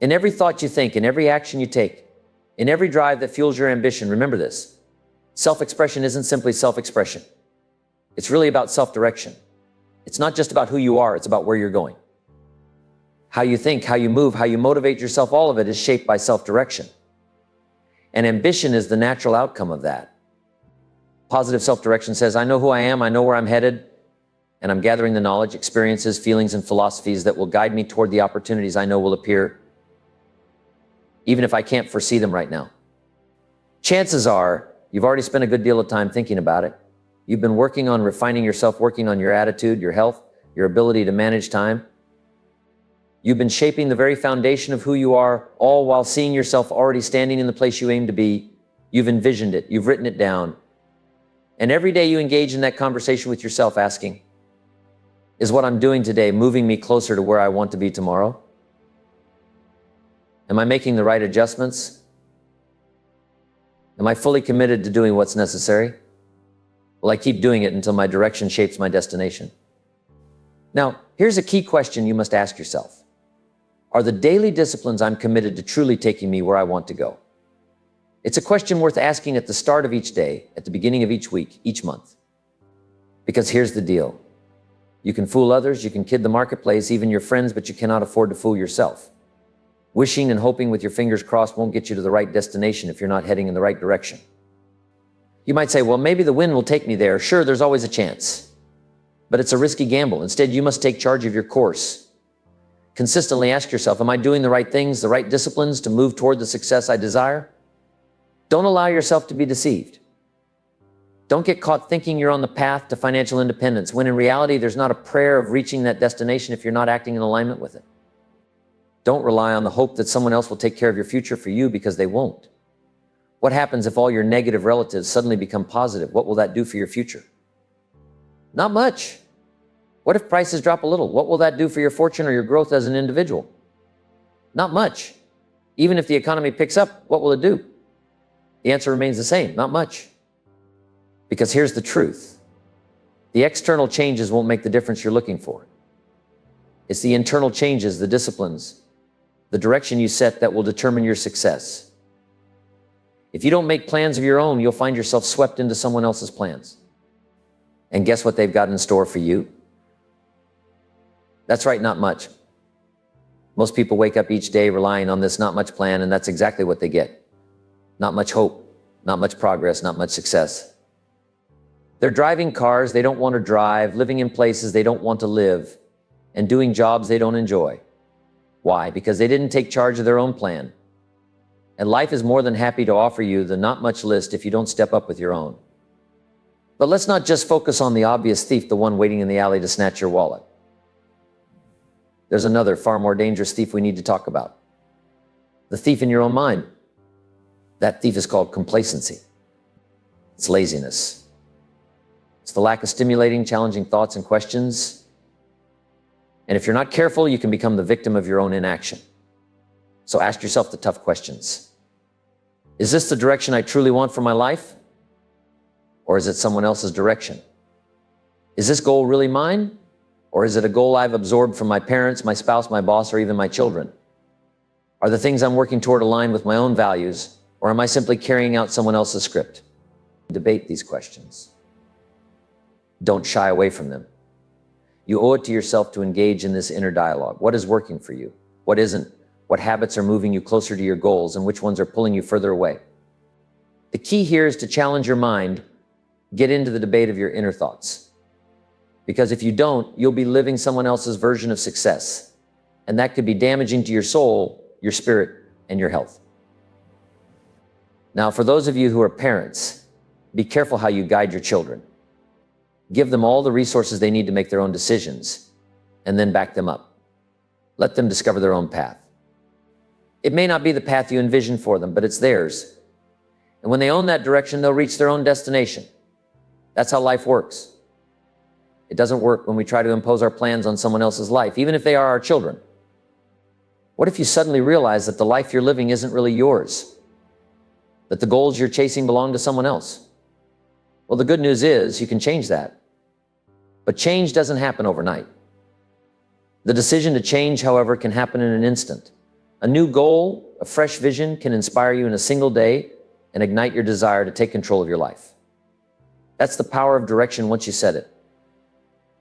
In every thought you think, in every action you take, in every drive that fuels your ambition, remember this. Self-expression isn't simply self-expression. It's really about self-direction. It's not just about who you are, it's about where you're going. How you think, how you move, how you motivate yourself, all of it is shaped by self-direction. And ambition is the natural outcome of that. Positive self-direction says, I know who I am, I know where I'm headed, and I'm gathering the knowledge, experiences, feelings, and philosophies that will guide me toward the opportunities I know will appear, even if I can't foresee them right now. Chances are, you've already spent a good deal of time thinking about it. You've been working on refining yourself, working on your attitude, your health, your ability to manage time. You've been shaping the very foundation of who you are, all while seeing yourself already standing in the place you aim to be. You've envisioned it, you've written it down. And every day you engage in that conversation with yourself asking, is what I'm doing today moving me closer to where I want to be tomorrow? Am I making the right adjustments? Am I fully committed to doing what's necessary? Will I keep doing it until my direction shapes my destination? Now, here's a key question you must ask yourself. Are the daily disciplines I'm committed to truly taking me where I want to go? It's a question worth asking at the start of each day, at the beginning of each week, each month. Because here's the deal. You can fool others, you can kid the marketplace, even your friends, but you cannot afford to fool yourself. Wishing and hoping with your fingers crossed won't get you to the right destination if you're not heading in the right direction. You might say, well, maybe the wind will take me there. Sure, there's always a chance. But it's a risky gamble. Instead, you must take charge of your course. Consistently ask yourself, am I doing the right things, the right disciplines to move toward the success I desire? Don't allow yourself to be deceived. Don't get caught thinking you're on the path to financial independence, when in reality, there's not a prayer of reaching that destination if you're not acting in alignment with it. Don't rely on the hope that someone else will take care of your future for you, because they won't. What happens if all your negative relatives suddenly become positive? What will that do for your future? Not much. What if prices drop a little? What will that do for your fortune or your growth as an individual? Not much. Even if the economy picks up, what will it do? The answer remains the same, not much. Because here's the truth. The external changes won't make the difference you're looking for. It's the internal changes, the disciplines, the direction you set that will determine your success. If you don't make plans of your own, you'll find yourself swept into someone else's plans. And guess what they've got in store for you? That's right, not much. Most people wake up each day relying on this not much plan, and that's exactly what they get. Not much hope, not much progress, not much success. They're driving cars they don't want to drive, living in places they don't want to live, and doing jobs they don't enjoy. Why? Because they didn't take charge of their own plan. And life is more than happy to offer you the not much list if you don't step up with your own. But let's not just focus on the obvious thief, the one waiting in the alley to snatch your wallet. There's another, far more dangerous thief we need to talk about. The thief in your own mind. That thief is called complacency. It's laziness. It's the lack of stimulating, challenging thoughts and questions. And if you're not careful, you can become the victim of your own inaction. So ask yourself the tough questions. Is this the direction I truly want for my life? Or is it someone else's direction? Is this goal really mine? Or is it a goal I've absorbed from my parents, my spouse, my boss, or even my children? Are the things I'm working toward aligned with my own values, or am I simply carrying out someone else's script? Debate these questions. Don't shy away from them. You owe it to yourself to engage in this inner dialogue. What is working for you? What isn't? What habits are moving you closer to your goals, and which ones are pulling you further away? The key here is to challenge your mind, get into the debate of your inner thoughts. Because if you don't, you'll be living someone else's version of success. And that could be damaging to your soul, your spirit, and your health. Now, for those of you who are parents, be careful how you guide your children. Give them all the resources they need to make their own decisions, and then back them up. Let them discover their own path. It may not be the path you envision for them, but it's theirs. And when they own that direction, they'll reach their own destination. That's how life works. It doesn't work when we try to impose our plans on someone else's life, even if they are our children. What if you suddenly realize that the life you're living isn't really yours? That the goals you're chasing belong to someone else? Well, the good news is you can change that. But change doesn't happen overnight. The decision to change, however, can happen in an instant. A new goal, a fresh vision can inspire you in a single day and ignite your desire to take control of your life. That's the power of direction once you set it.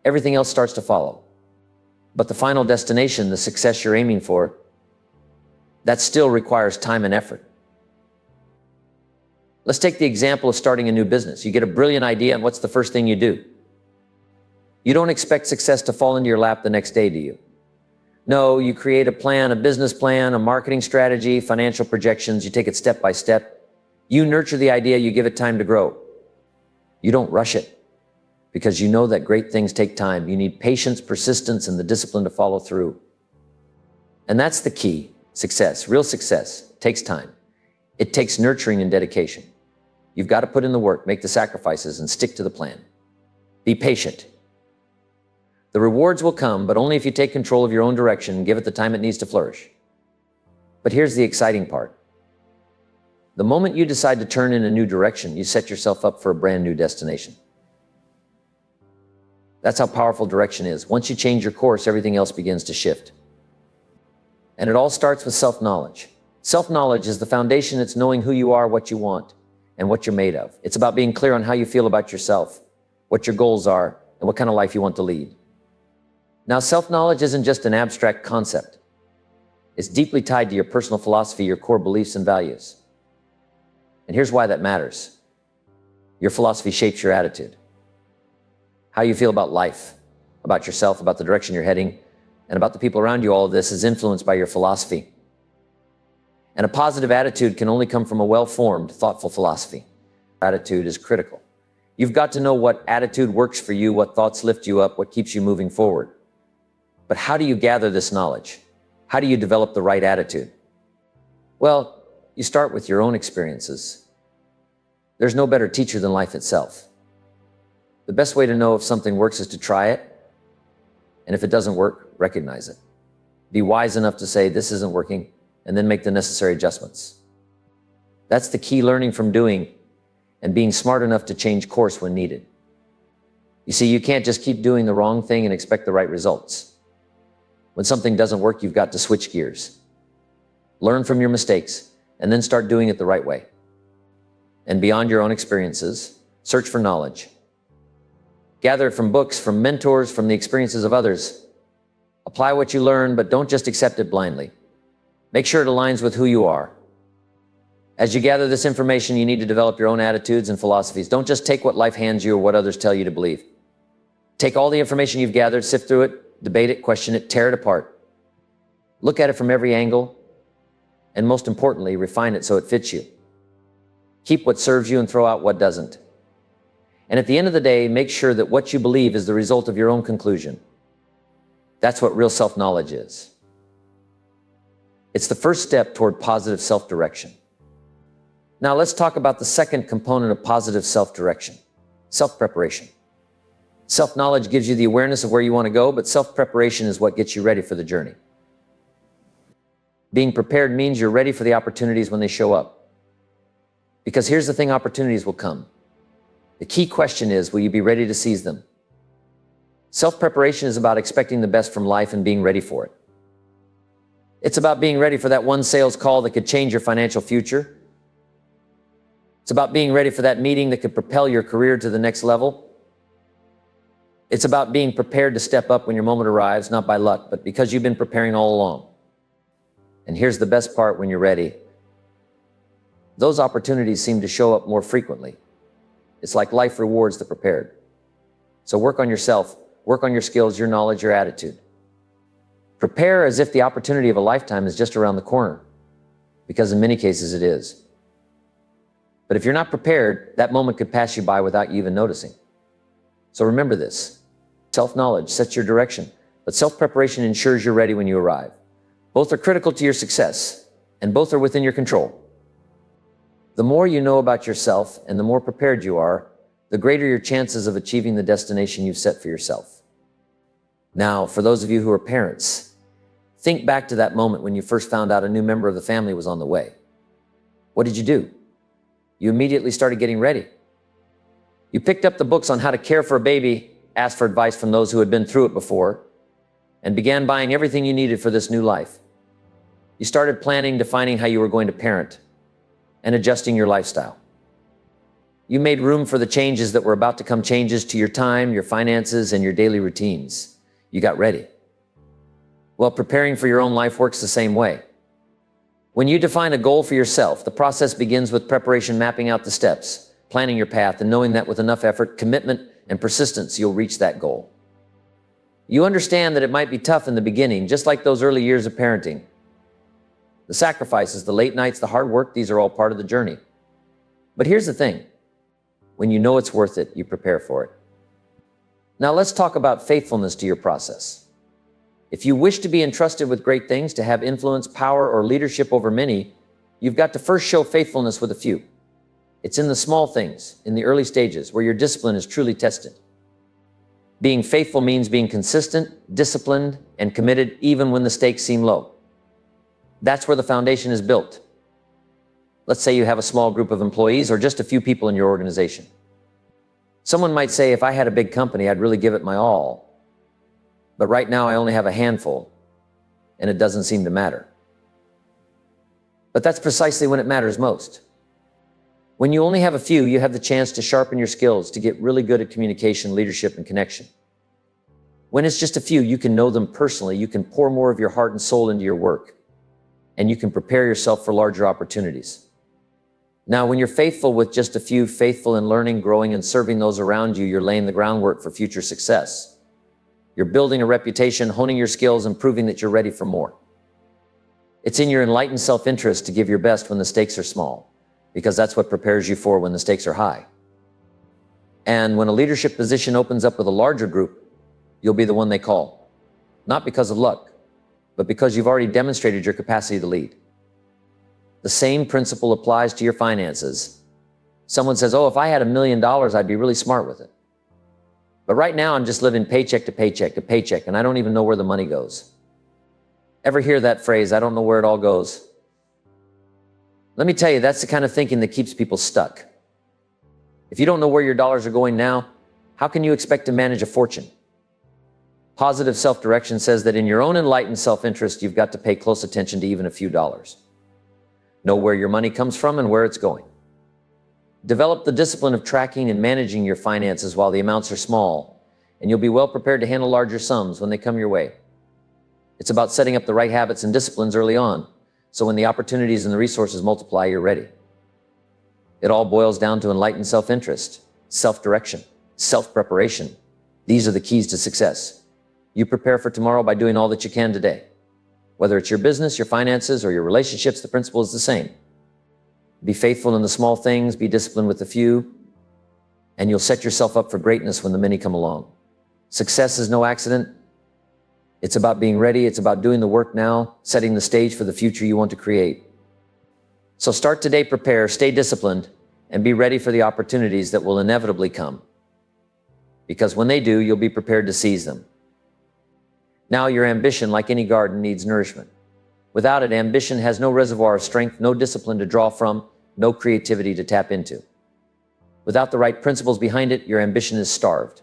Everything else starts to follow. But the final destination, the success you're aiming for, that still requires time and effort. Let's take the example of starting a new business. You get a brilliant idea, and what's the first thing you do? You don't expect success to fall into your lap the next day, do you? No, you create a plan, a business plan, a marketing strategy, financial projections. You take it step by step. You nurture the idea, you give it time to grow. You don't rush it because you know that great things take time. You need patience, persistence, and the discipline to follow through. And that's the key. Success, real success, takes time. It takes nurturing and dedication. You've got to put in the work, make the sacrifices, and stick to the plan. Be patient. The rewards will come, but only if you take control of your own direction and give it the time it needs to flourish. But here's the exciting part. The moment you decide to turn in a new direction, you set yourself up for a brand new destination. That's how powerful direction is. Once you change your course, everything else begins to shift. And it all starts with self-knowledge. Self-knowledge is the foundation. It's knowing who you are, what you want, and what you're made of. It's about being clear on how you feel about yourself, what your goals are, and what kind of life you want to lead. Now, self-knowledge isn't just an abstract concept. It's deeply tied to your personal philosophy, your core beliefs and values. And here's why that matters. Your philosophy shapes your attitude. How you feel about life, about yourself, about the direction you're heading, and about the people around you, all of this is influenced by your philosophy. And a positive attitude can only come from a well-formed, thoughtful philosophy. Attitude is critical. You've got to know what attitude works for you, what thoughts lift you up, what keeps you moving forward. But how do you gather this knowledge? How do you develop the right attitude? Well, you start with your own experiences. There's no better teacher than life itself. The best way to know if something works is to try it. And if it doesn't work, recognize it. Be wise enough to say, this isn't working, and then make the necessary adjustments. That's the key, learning from doing and being smart enough to change course when needed. You see, you can't just keep doing the wrong thing and expect the right results. When something doesn't work, you've got to switch gears. Learn from your mistakes, and then start doing it the right way. And beyond your own experiences, search for knowledge. Gather it from books, from mentors, from the experiences of others. Apply what you learn, but don't just accept it blindly. Make sure it aligns with who you are. As you gather this information, you need to develop your own attitudes and philosophies. Don't just take what life hands you or what others tell you to believe. Take all the information you've gathered, sift through it, debate it, question it, tear it apart. Look at it from every angle, and most importantly, refine it so it fits you. Keep what serves you and throw out what doesn't. And at the end of the day, make sure that what you believe is the result of your own conclusion. That's what real self-knowledge is. It's the first step toward positive self-direction. Now let's talk about the second component of positive self-direction, self-preparation. Self-knowledge gives you the awareness of where you want to go, but self-preparation is what gets you ready for the journey. Being prepared means you're ready for the opportunities when they show up. Because here's the thing, opportunities will come. The key question is, will you be ready to seize them? Self-preparation is about expecting the best from life and being ready for it. It's about being ready for that one sales call that could change your financial future. It's about being ready for that meeting that could propel your career to the next level. It's about being prepared to step up when your moment arrives, not by luck, but because you've been preparing all along. And here's the best part: when you're ready, those opportunities seem to show up more frequently. It's like life rewards the prepared. So work on yourself, work on your skills, your knowledge, your attitude. Prepare as if the opportunity of a lifetime is just around the corner, because in many cases it is. But if you're not prepared, that moment could pass you by without you even noticing. So remember this: self-knowledge sets your direction, but self-preparation ensures you're ready when you arrive. Both are critical to your success, and both are within your control. The more you know about yourself and the more prepared you are, the greater your chances of achieving the destination you've set for yourself. Now, for those of you who are parents, think back to that moment when you first found out a new member of the family was on the way. What did you do? You immediately started getting ready. You picked up the books on how to care for a baby, asked for advice from those who had been through it before, and began buying everything you needed for this new life. You started planning, defining how you were going to parent, and adjusting your lifestyle. You made room for the changes that were about to come, changes to your time, your finances, and your daily routines. You got ready. Well, preparing for your own life works the same way. When you define a goal for yourself, the process begins with preparation, mapping out the steps, planning your path, and knowing that with enough effort, commitment, and persistence, you'll reach that goal. You understand that it might be tough in the beginning, just like those early years of parenting. The sacrifices, the late nights, the hard work, these are all part of the journey. But here's the thing. When you know it's worth it, you prepare for it. Now let's talk about faithfulness to your process. If you wish to be entrusted with great things, to have influence, power, or leadership over many, you've got to first show faithfulness with a few. It's in the small things, in the early stages, where your discipline is truly tested. Being faithful means being consistent, disciplined, and committed even when the stakes seem low. That's where the foundation is built. Let's say you have a small group of employees or just a few people in your organization. Someone might say, if I had a big company, I'd really give it my all. But right now I only have a handful, and it doesn't seem to matter. But that's precisely when it matters most. When you only have a few, you have the chance to sharpen your skills, to get really good at communication, leadership, and connection. When it's just a few, you can know them personally, you can pour more of your heart and soul into your work, and you can prepare yourself for larger opportunities. Now, when you're faithful with just a few, faithful in learning, growing, and serving those around you, you're laying the groundwork for future success. You're building a reputation, honing your skills, and proving that you're ready for more. It's in your enlightened self-interest to give your best when the stakes are small, because that's what prepares you for when the stakes are high. And when a leadership position opens up with a larger group, you'll be the one they call. Not because of luck, but because you've already demonstrated your capacity to lead. The same principle applies to your finances. Someone says, oh, if I had $1 million, I'd be really smart with it. But right now, I'm just living paycheck to paycheck to paycheck, and I don't even know where the money goes. Ever hear that phrase, I don't know where it all goes? Let me tell you, that's the kind of thinking that keeps people stuck. If you don't know where your dollars are going now, how can you expect to manage a fortune? Positive self-direction says that in your own enlightened self-interest, you've got to pay close attention to even a few dollars. Know where your money comes from and where it's going. Develop the discipline of tracking and managing your finances while the amounts are small, and you'll be well prepared to handle larger sums when they come your way. It's about setting up the right habits and disciplines early on, so when the opportunities and the resources multiply, you're ready. It all boils down to enlightened self-interest, self-direction, self-preparation. These are the keys to success. You prepare for tomorrow by doing all that you can today. Whether it's your business, your finances, or your relationships, the principle is the same. Be faithful in the small things, be disciplined with the few, and you'll set yourself up for greatness when the many come along. Success is no accident. It's about being ready. It's about doing the work now, setting the stage for the future you want to create. So start today, prepare, stay disciplined, and be ready for the opportunities that will inevitably come. Because when they do, you'll be prepared to seize them. Now, your ambition, like any garden, needs nourishment. Without it, ambition has no reservoir of strength, no discipline to draw from, no creativity to tap into. Without the right principles behind it, your ambition is starved.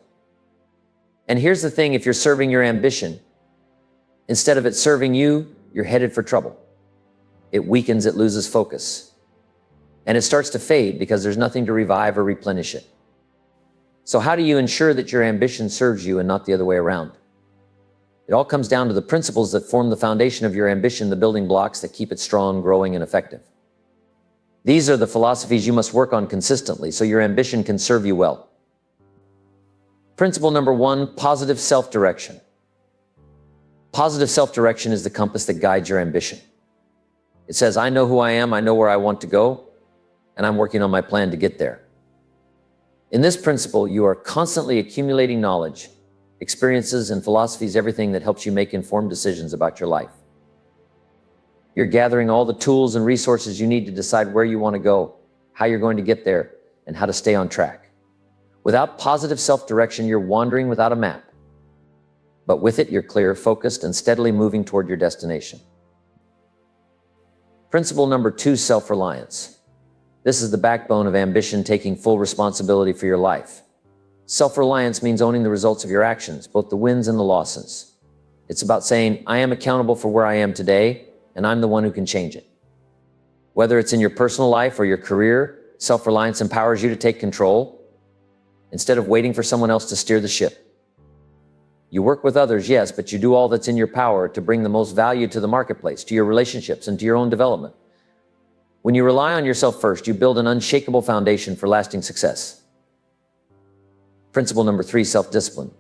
And here's the thing, if you're serving your ambition, instead of it serving you, you're headed for trouble. It weakens, it loses focus. And it starts to fade because there's nothing to revive or replenish it. So how do you ensure that your ambition serves you and not the other way around? It all comes down to the principles that form the foundation of your ambition, the building blocks that keep it strong, growing, and effective. These are the philosophies you must work on consistently so your ambition can serve you well. Principle number 1, positive self-direction. Positive self-direction is the compass that guides your ambition. It says, I know who I am, I know where I want to go, and I'm working on my plan to get there. In this principle, you are constantly accumulating knowledge, experiences, and philosophies, everything that helps you make informed decisions about your life. You're gathering all the tools and resources you need to decide where you want to go, how you're going to get there, and how to stay on track. Without positive self-direction, you're wandering without a map. But with it, you're clear, focused, and steadily moving toward your destination. Principle number 2, self-reliance. This is the backbone of ambition, taking full responsibility for your life. Self-reliance means owning the results of your actions, both the wins and the losses. It's about saying, I am accountable for where I am today, and I'm the one who can change it. Whether it's in your personal life or your career, self-reliance empowers you to take control instead of waiting for someone else to steer the ship. You work with others, yes, but you do all that's in your power to bring the most value to the marketplace, to your relationships, and to your own development. When you rely on yourself first, you build an unshakable foundation for lasting success. Principle number 3, self-discipline.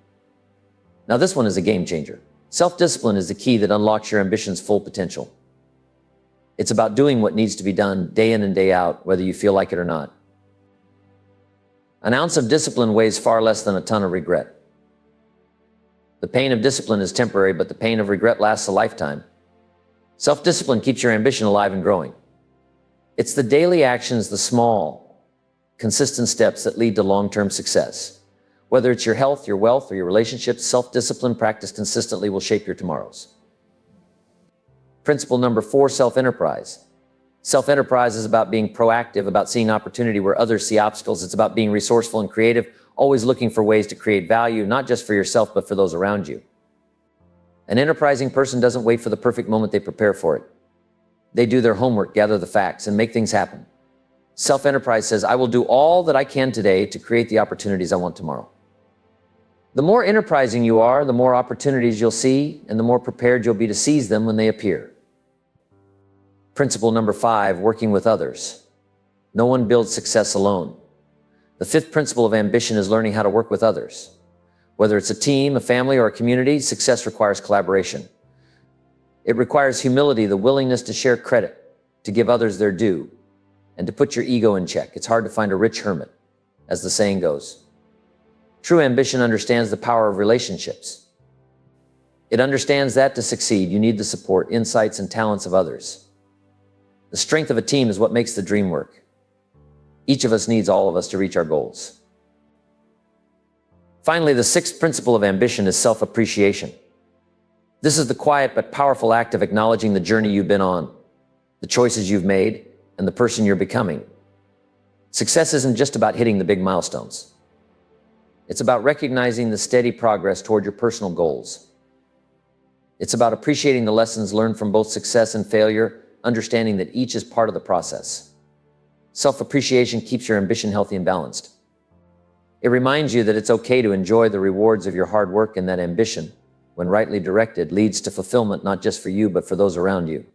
Now this one is a game changer. Self-discipline is the key that unlocks your ambition's full potential. It's about doing what needs to be done day in and day out, whether you feel like it or not. An ounce of discipline weighs far less than a ton of regret. The pain of discipline is temporary, but the pain of regret lasts a lifetime. Self-discipline keeps your ambition alive and growing. It's the daily actions, the small, consistent steps that lead to long-term success. Whether it's your health, your wealth, or your relationships, self-discipline practiced consistently will shape your tomorrows. Principle number 4, self-enterprise. Self-enterprise is about being proactive, about seeing opportunity where others see obstacles. It's about being resourceful and creative, always looking for ways to create value, not just for yourself, but for those around you. An enterprising person doesn't wait for the perfect moment, they prepare for it. They do their homework, gather the facts, and make things happen. Self-enterprise says, I will do all that I can today to create the opportunities I want tomorrow. The more enterprising you are, the more opportunities you'll see, and the more prepared you'll be to seize them when they appear. Principle number 5, working with others. No one builds success alone. The 5th principle of ambition is learning how to work with others. Whether it's a team, a family, or a community, success requires collaboration. It requires humility, the willingness to share credit, to give others their due, and to put your ego in check. It's hard to find a rich hermit, as the saying goes. True ambition understands the power of relationships. It understands that to succeed, you need the support, insights, and talents of others. The strength of a team is what makes the dream work. Each of us needs all of us to reach our goals. Finally, the 6th principle of ambition is self-appreciation. This is the quiet but powerful act of acknowledging the journey you've been on, the choices you've made, and the person you're becoming. Success isn't just about hitting the big milestones. It's about recognizing the steady progress toward your personal goals. It's about appreciating the lessons learned from both success and failure, understanding that each is part of the process. Self-appreciation keeps your ambition healthy and balanced. It reminds you that it's okay to enjoy the rewards of your hard work, and that ambition, when rightly directed, leads to fulfillment not just for you, but for those around you.